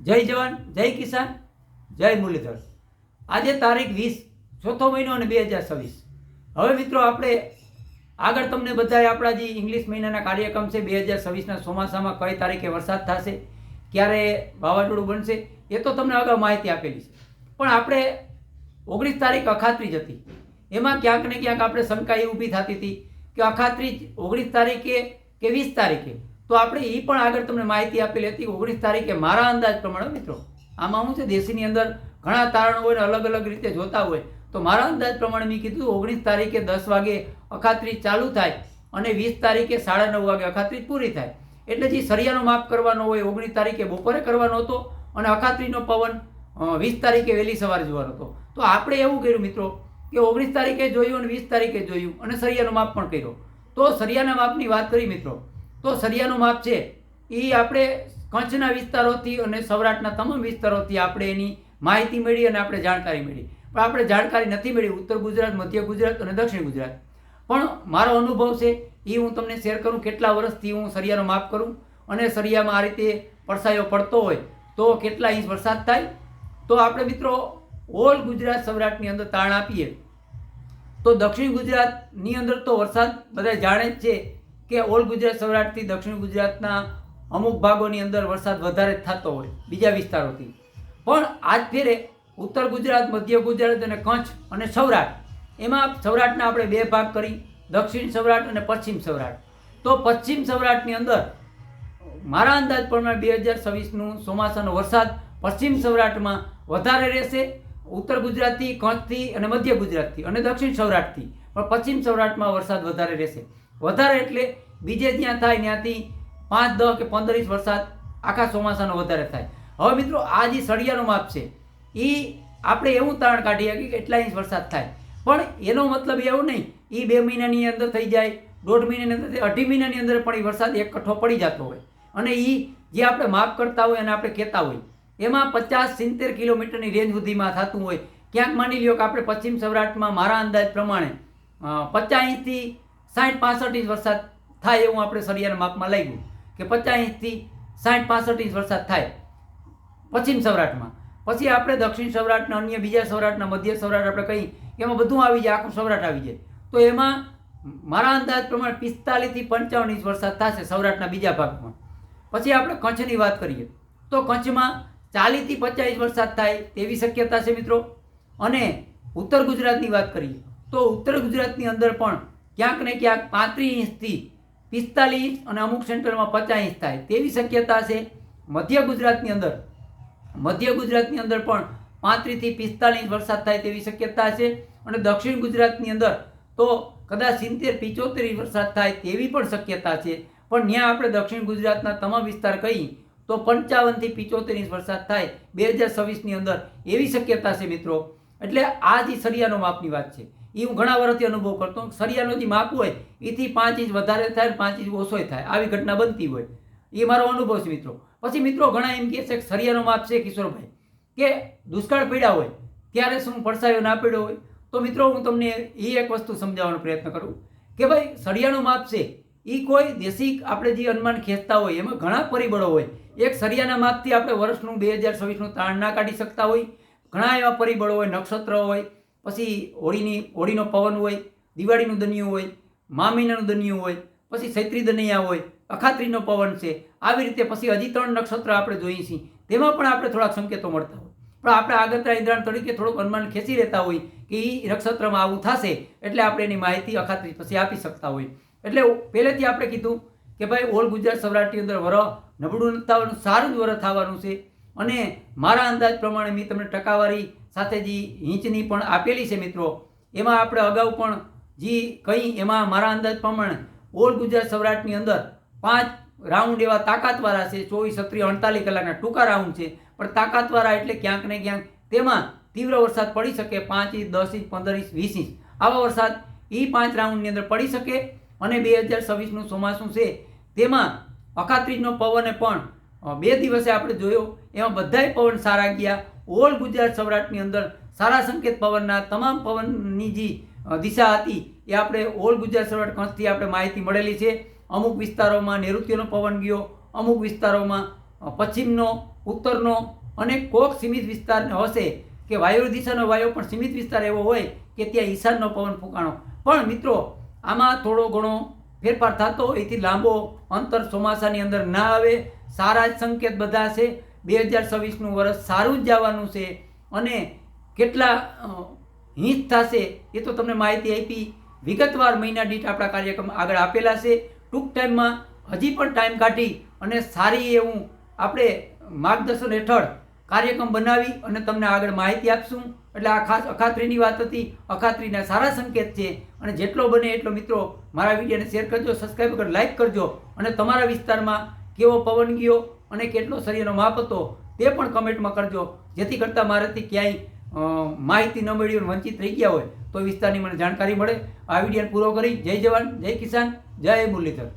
જય જવાન, જય કિસાન, જય મુરલીધર। આજે તારીખ 20 ચોથો મહિનો અને 2026। હવે મિત્રો આપણે આગળ તમને બધાય આપણા જે ઇંગ્લિશ મહિનાના કાર્યક્રમ છે 2026ના ચોમાસામાં કઈ તારીખે વરસાદ થશે, ક્યારે વાવાઝોડું બનશે, એ તો તમને અગાઉ માહિતી આપેલી છે। પણ આપણે 19 તારીખ અખાત્રીજ હતી, એમાં ક્યાંક ને ક્યાંક આપણે શંકા એ ઊભી થતી હતી કે અખાત્રીજ 19 તારીખે કે 20 તારીખે। તો આપણે એ પણ આગળ તમને માહિતી આપેલી હતી 19 તારીખે। મારા અંદાજ પ્રમાણે મિત્રો આમાં શું છે, દેશની અંદર ઘણા તારણો હોય ને અલગ અલગ રીતે જોતા હોય, તો મારા અંદાજ પ્રમાણે મેં કીધું 19 તારીખે 10 વાગે અખાત્રીજ ચાલુ થાય અને 20 તારીખે 9:30 વાગે અખાત્રીજ પૂરી થાય। એટલે જે સરિયાનો માપ કરવાનો હોય 19 તારીખે બપોરે કરવાનો હતો અને અખાત્રીજનો પવન 20 તારીખે વહેલી સવારે જોવાનો હતો। તો આપણે એવું કર્યું મિત્રો કે 19 તારીખે જોયું અને 20 તારીખે જોયું અને સરિયાનો માપ પણ કર્યો। તો સરિયાના માપની વાત કરી મિત્રો, તો સરિયાનું માપ છે એ આપણે કચ્છના વિસ્તારોથી અને સૌરાષ્ટ્રના તમામ વિસ્તારોથી આપણે એની માહિતી મળી અને આપણે જાણકારી મળી। પણ આપણે જાણકારી નથી મળી ઉત્તર ગુજરાત, મધ્ય ગુજરાત અને દક્ષિણ ગુજરાત। પણ મારો અનુભવ છે એ હું તમને શેર કરું, કેટલા વર્ષથી હું સરિયાનો માપ કરું અને સરિયામાં આ રીતે પડછાયો પડતો હોય તો કેટલા ઇંચ વરસાદ થાય। તો આપણે મિત્રો ઓલ ગુજરાત સૌરાષ્ટ્રની અંદર તારણ આપીએ તો દક્ષિણ ગુજરાતની અંદર તો વરસાદ બધા જાણે જ છે કે ઓલ ગુજરાત સૌરાષ્ટ્રથી દક્ષિણ ગુજરાતના અમુક ભાગોની અંદર વરસાદ વધારે થતો હોય બીજા વિસ્તારોથી। પણ આજ ફેરે ઉત્તર ગુજરાત, મધ્ય ગુજરાત અને કચ્છ અને સૌરાષ્ટ્ર, એમાં સૌરાષ્ટ્રના આપણે બે ભાગ કરી, દક્ષિણ સૌરાષ્ટ્ર અને પશ્ચિમ સૌરાષ્ટ્ર। તો પશ્ચિમ સૌરાષ્ટ્રની અંદર મારા અંદાજ પ્રમાણે 2026નું ચોમાસાનો વરસાદ પશ્ચિમ સૌરાષ્ટ્રમાં વધારે રહેશે, ઉત્તર ગુજરાતથી, કચ્છથી અને મધ્ય ગુજરાતથી અને દક્ષિણ સૌરાષ્ટ્રથી। પણ પશ્ચિમ સૌરાષ્ટ્રમાં વરસાદ વધારે રહેશે। વધારે એટલે બીજે જ્યાં થાય ત્યાંથી 5, 10 કે 15 ઇંચ વરસાદ આખા ચોમાસાનો વધારે થાય। હવે મિત્રો આ જે સળિયાનું માપ છે એ આપણે એવું તારણ કાઢી શકીએ કે એટલા ઇંચ વરસાદ થાય। પણ એનો મતલબ એવું નહીં એ 2 મહિનાની અંદર થઈ જાય, 1.5 મહિનાની અંદર, 2.5 મહિનાની અંદર પણ એ વરસાદ એક કઠ્ઠો પડી જતો હોય અને એ જે આપણે માપ કરતા હોય અને આપણે કહેતા હોય એમાં 50-70 કિલોમીટરની રેન્જ સુધીમાં થતું હોય। ક્યાંક માની લ્યો કે આપણે પશ્ચિમ સૌરાષ્ટ્રમાં મારા અંદાજ પ્રમાણે 50 ઇંચથી 60-65 ઇંચ વરસાદ થાય એવું આપણે સરિયાના માપમાં લાગ્યું કે 50 ઇંચથી 60-65 ઇંચ વરસાદ થાય પશ્ચિમ સૌરાષ્ટ્રમાં। પછી આપણે દક્ષિણ સૌરાષ્ટ્રના અન્ય બીજા સૌરાષ્ટ્રના, મધ્ય સૌરાષ્ટ્ર આપણે કહી એમાં બધું આવી જાય, આખું સૌરાષ્ટ્ર આવી જાય। તો એમાં મારા અંદાજ પ્રમાણે 45થી 55 ઇંચ વરસાદ થશે સૌરાષ્ટ્રના બીજા ભાગમાં। પછી આપણે કચ્છની વાત કરીએ તો કચ્છમાં 40થી 50 ઇંચ વરસાદ થાય તેવી શક્યતા છે મિત્રો। અને ઉત્તર ગુજરાતની વાત કરીએ તો ઉત્તર ગુજરાતની અંદર પણ ક્યાંક ને ક્યાંક 35 ઇંચથી 45 ઇંચ અને અમુક સેન્ટરમાં 50 ઇંચ થાય તેવી શક્યતા છે। મધ્ય ગુજરાતની અંદર પણ 35થી 45 ઇંચ વરસાદ થાય તેવી શક્યતા છે। અને દક્ષિણ ગુજરાતની અંદર તો કદાચ 70-75 ઇંચ વરસાદ થાય તેવી પણ શક્યતા છે। પણ ત્યાં આપણે દક્ષિણ ગુજરાતના તમામ વિસ્તાર કહી તો 55થી 75 ઇંચ વરસાદ થાય 2026ની અંદર એવી શક્યતા છે મિત્રો। એટલે આ જે સરિયાનો માપની વાત છે એ હું ઘણા વર્ષથી અનુભવ કરતો, સરિયાનો જે માપ હોય એથી 5 ઇંચ વધારે થાય, 5 ઇંચ ઓછો થાય, આવી ઘટના બનતી હોય, એ મારો અનુભવ છે મિત્રો। પછી મિત્રો ઘણા એમ કહે છે કે સરિયાનો માપ છે કિશોરભાઈ કે દુષ્કાળ પડ્યા હોય ત્યારે શું પડછાયો ના પડ્યો હોય। તો મિત્રો હું તમને એ એક વસ્તુ સમજાવવાનો પ્રયત્ન કરું કે ભાઈ સરિયાનું માપ છે એ કોઈ દેશી આપણે જે અનુમાન ખેંચતા હોય એમાં ઘણા પરિબળો હોય। એક સરિયાના માપથી આપણે વર્ષનું 2026નું તાણ ના કાઢી શકતા હોય, ઘણા એવા પરિબળો હોય, નક્ષત્ર હોય, પછી હોળીનો પવન હોય, દિવાળીનું દનિયું હોય, મા મહિનાનું દનિયું હોય, પછી ચૈત્રી દનિયા હોય, અખાત્રીજનો પવન છે, આવી રીતે પછી હજી 3 નક્ષત્ર આપણે જોઈએ છીએ તેમાં પણ આપણે થોડાક સંકેતો મળતા હોય। પણ આપણે આગતરા ઇંદ્રાણ તરીકે થોડુંક અનુમાન ખેંચી લેતા હોય કે એ નક્ષત્રમાં આવું થશે એટલે આપણે એની માહિતી અખાત્રીજ પછી આપી શકતા હોય। એટલે પહેલેથી આપણે કીધું કે ભાઈ ઓલ ગુજરાત સૌરાષ્ટ્રની અંદર વરસ નબળું નથી થવાનું, સારું જ વરસ થવાનું છે। અને મારા અંદાજ પ્રમાણે મેં તમને ટકાવારી સાથે જે ઇંચની પણ આપેલી છે મિત્રો, એમાં આપણે અગાઉ પણ જે કંઈ એમાં મારા અંદાજ પ્રમાણે ઓલ ગુજરાત સૌરાષ્ટ્રની અંદર 5 રાઉન્ડ એવા તાકાતવાળા છે, 24, 36, 48 કલાકના ટૂંકા રાઉન્ડ છે, પણ તાકાતવાળા એટલે ક્યાંક ને ક્યાંક તેમાં તીવ્ર વરસાદ પડી શકે, 5 ઇંચ, 10 ઇંચ, 15 ઇંચ, 20 ઇંચ આવા વરસાદ એ 5 રાઉન્ડની અંદર પડી શકે। અને 2026નું ચોમાસું છે તેમાં અખાત્રીજનો પવને પણ 2 દિવસે આપણે જોયો એમાં બધાય પવન સારા ગયા। ઓલ ગુજરાત સૌરાષ્ટ્રની અંદર સારા સંકેત પવનના, તમામ પવનની જે દિશા હતી એ આપણે ઓલ ગુજરાત સૌરાષ્ટ્ર કચ્છથી આપણે માહિતી મળેલી છે। અમુક વિસ્તારોમાં નૈઋત્યનો પવન ગયો, અમુક વિસ્તારોમાં પશ્ચિમનો, ઉત્તરનો અને કોક સીમિત વિસ્તાર હશે કે વાયુ દિશાનો વાયુ પણ સીમિત વિસ્તાર એવો હોય કે ત્યાં ઈશાનનો પવન ફૂંકાણો. પણ મિત્રો આમાં થોડો ઘણો ફેરફાર થતો હોય, એથી લાંબો અંતર ચોમાસાની અંદર ના આવે. સારા જ સંકેત બધા છે. 2026નું વર્ષ સારું જ જવાનું છે. અને કેટલા હિંચ થશે એ તો તમને માહિતી આપી. વિગતવાર મહિના દીઠ આપણા કાર્યક્રમ આગળ આપેલા છે. ટૂંક ટાઈમમાં હજી પણ ટાઈમ કાઢી અને સારી એવું આપણે માર્ગદર્શન હેઠળ કાર્યક્રમ બનાવી અને તમને આગળ માહિતી આપશું. એટલે આ ખાસ અખાત્રીની વાત હતી. અખાત્રીના સારા સંકેત છે અને જેટલો બને એટલો મિત્રો મારા વિડીયોને શેર કરજો, સબસ્ક્રાઈબ કરી લાઈક કરજો અને તમારા વિસ્તારમાં કેવો પવન ગયો અને કેટલો સૂર્યનો માપ હતો તે પણ કમેન્ટમાં કરજો, જેથી કરતાં મારાથી ક્યાંય માહિતી ન મળી અને વંચિત રહી ગયા હોય તો વિસ્તારની મને જાણકારી મળે. આ વિડીયો પૂરો કરી જય જવાન, જય કિસાન, જય મુરલીધર.